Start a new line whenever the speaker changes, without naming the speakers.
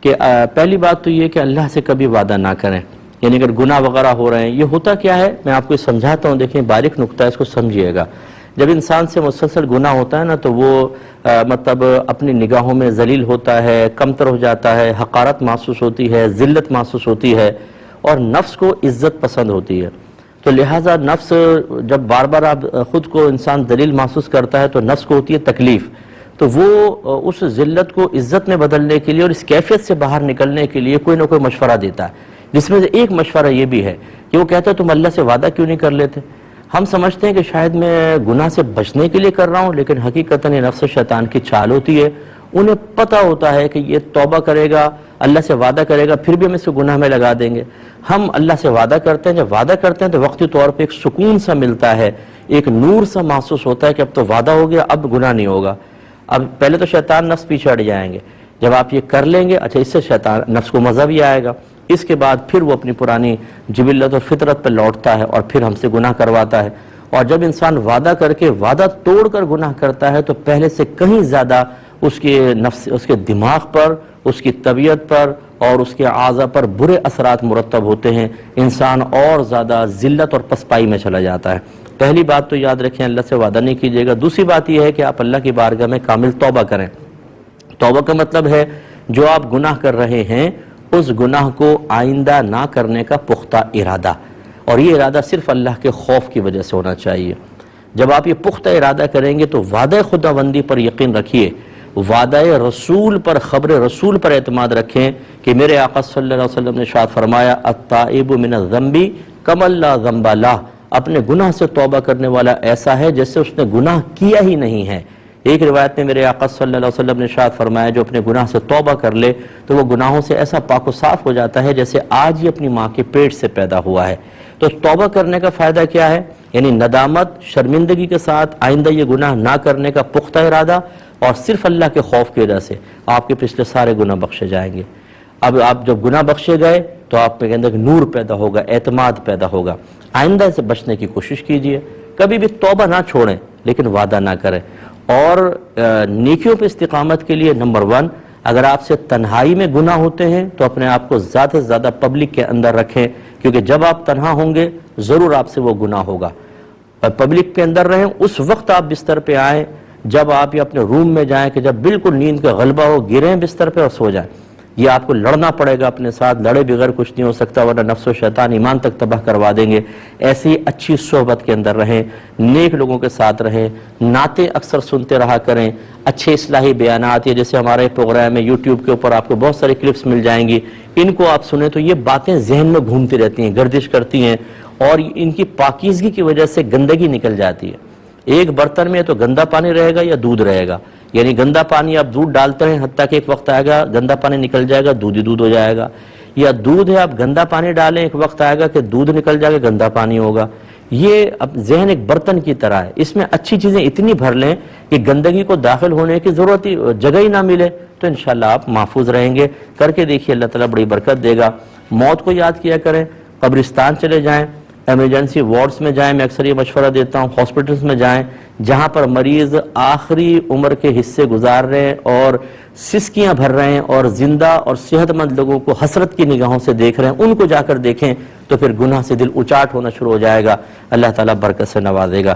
کہ پہلی بات تو یہ کہ اللہ سے کبھی وعدہ نہ کریں، یعنی اگر گناہ وغیرہ ہو رہے ہیں، یہ ہوتا کیا ہے میں آپ کو سمجھاتا ہوں، دیکھیں باریک نکتہ ہے، اس کو سمجھیے گا۔ جب انسان سے مسلسل گناہ ہوتا ہے نا تو وہ مطلب اپنی نگاہوں میں ذلیل ہوتا ہے، کمتر ہو جاتا ہے، حقارت محسوس ہوتی ہے، ذلت محسوس ہوتی ہے، اور نفس کو عزت پسند ہوتی ہے۔ تو لہٰذا نفس جب بار بار آپ خود کو انسان ذلیل محسوس کرتا ہے تو نفس کو ہوتی ہے تکلیف، تو وہ اس ذلت کو عزت میں بدلنے کے لیے اور اس کیفیت سے باہر نکلنے کے لیے کوئی نہ کوئی مشورہ دیتا ہے، جس میں سے ایک مشورہ یہ بھی ہے کہ وہ کہتا ہے تم اللہ سے وعدہ کیوں نہیں کر لیتے؟ ہم سمجھتے ہیں کہ شاید میں گناہ سے بچنے کے لیے کر رہا ہوں، لیکن حقیقتاً یہ نفس شیطان کی چال ہوتی ہے۔ انہیں پتہ ہوتا ہے کہ یہ توبہ کرے گا، اللہ سے وعدہ کرے گا، پھر بھی ہم اس کو گناہ میں لگا دیں گے۔ ہم اللہ سے وعدہ کرتے ہیں، جب وعدہ کرتے ہیں تو وقتی طور پہ ایک سکون سا ملتا ہے، ایک نور سا محسوس ہوتا ہے کہ اب تو وعدہ ہو گیا، اب گناہ نہیں ہوگا۔ اب پہلے تو شیطان نفس پیچھے ہٹ جائیں گے، جب آپ یہ کر لیں گے اچھا اس سے شیطان نفس کو مزہ بھی آئے گا، اس کے بعد پھر وہ اپنی پرانی جبلت اور فطرت پہ لوٹتا ہے اور پھر ہم سے گناہ کرواتا ہے۔ اور جب انسان وعدہ کر کے وعدہ توڑ کر گناہ کرتا ہے تو پہلے سے کہیں زیادہ اس کے نفس، اس کے دماغ پر، اس کی طبیعت پر اور اس کے اعضاء پر برے اثرات مرتب ہوتے ہیں، انسان اور زیادہ ذلت اور پسپائی میں چلا جاتا ہے۔ پہلی بات تو یاد رکھیں اللہ سے وعدہ نہیں کیجیے گا۔ دوسری بات یہ ہے کہ آپ اللہ کی بارگاہ میں کامل توبہ کریں۔ توبہ کا مطلب ہے جو آپ گناہ کر رہے ہیں اس گناہ کو آئندہ نہ کرنے کا پختہ ارادہ، اور یہ ارادہ صرف اللہ کے خوف کی وجہ سے ہونا چاہیے۔ جب آپ یہ پختہ ارادہ کریں گے تو وعدہ خداوندی پر یقین رکھیے، وعدہ رسول پر، خبر رسول پر اعتماد رکھیں کہ میرے آقا صلی اللہ علیہ وسلم نے ارشاد فرمایا التائب من الذنب کمن لا ذنب لہ، اپنے گناہ سے توبہ کرنے والا ایسا ہے جیسے اس نے گناہ کیا ہی نہیں ہے۔ ایک روایت میں میرے آقا صلی اللہ علیہ وسلم نے ارشاد فرمایا جو اپنے گناہ سے توبہ کر لے تو وہ گناہوں سے ایسا پاک و صاف ہو جاتا ہے جیسے آج ہی اپنی ماں کے پیٹ سے پیدا ہوا ہے۔ تو توبہ کرنے کا فائدہ کیا ہے؟ یعنی ندامت، شرمندگی کے ساتھ آئندہ یہ گناہ نہ کرنے کا پختہ ارادہ، اور صرف اللہ کے خوف کی وجہ سے آپ کے پچھلے سارے گناہ بخشے جائیں گے۔ اب آپ جب گناہ بخشے گئے تو آپ کے اندر نور پیدا ہوگا، اعتماد پیدا ہوگا۔ آئندہ سے بچنے کی کوشش کیجئے، کبھی بھی توبہ نہ چھوڑیں لیکن وعدہ نہ کریں۔ اور نیکیوں پہ استقامت کے لیے نمبر 1، اگر آپ سے تنہائی میں گناہ ہوتے ہیں تو اپنے آپ کو زیادہ سے زیادہ پبلک کے اندر رکھیں، کیونکہ جب آپ تنہا ہوں گے ضرور آپ سے وہ گناہ ہوگا۔ اور پبلک کے اندر رہیں، اس وقت آپ بستر پہ آئیں جب آپ یہ اپنے روم میں جائیں کہ جب بالکل نیند کا غلبہ ہو، گریں بستر پہ اور سو جائیں۔ یہ آپ کو لڑنا پڑے گا اپنے ساتھ، لڑے بغیر کچھ نہیں ہو سکتا ورنہ نفس و شیطان ایمان تک تباہ کروا دیں گے۔ ایسی اچھی صحبت کے اندر رہیں، نیک لوگوں کے ساتھ رہیں، نعتیں اکثر سنتے رہا کریں، اچھے اصلاحی بیانات، یہ جیسے ہمارے پروگرام ہے یوٹیوب کے اوپر آپ کو بہت ساری کلپس مل جائیں گی، ان کو آپ سنیں تو یہ باتیں ذہن میں گھومتی رہتی ہیں، گردش کرتی ہیں، اور ان کی پاکیزگی کی وجہ سے گندگی نکل جاتی ہے۔ ایک برتن میں تو گندا پانی رہے گا یا دودھ رہے گا، یعنی گندا پانی آپ دودھ ڈالتے ہیں حتیٰ کہ ایک وقت آئے گا گندا پانی نکل جائے گا، دودھ ہی دودھ ہو جائے گا، یا دودھ ہے آپ گندا پانی ڈالیں ایک وقت آئے گا کہ دودھ نکل جائے گا، گندا پانی ہوگا۔ یہ اب ذہن ایک برتن کی طرح ہے، اس میں اچھی چیزیں اتنی بھر لیں کہ گندگی کو داخل ہونے کی ضرورت ہی جگہ ہی نہ ملے، تو انشاءاللہ آپ محفوظ رہیں گے۔ کر کے دیکھیے، اللہ تعالیٰ بڑی برکت دے گا۔ موت کو یاد کیا کریں، قبرستان چلے جائیں، ایمرجنسی وارڈز میں جائیں، میں اکثر یہ مشورہ دیتا ہوں، ہاسپٹلز میں جائیں جہاں پر مریض آخری عمر کے حصے گزار رہے ہیں اور سسکیاں بھر رہے ہیں اور زندہ اور صحت مند لوگوں کو حسرت کی نگاہوں سے دیکھ رہے ہیں، ان کو جا کر دیکھیں تو پھر گناہ سے دل اچاٹ ہونا شروع ہو جائے گا، اللہ تعالیٰ برکت سے نوازے گا۔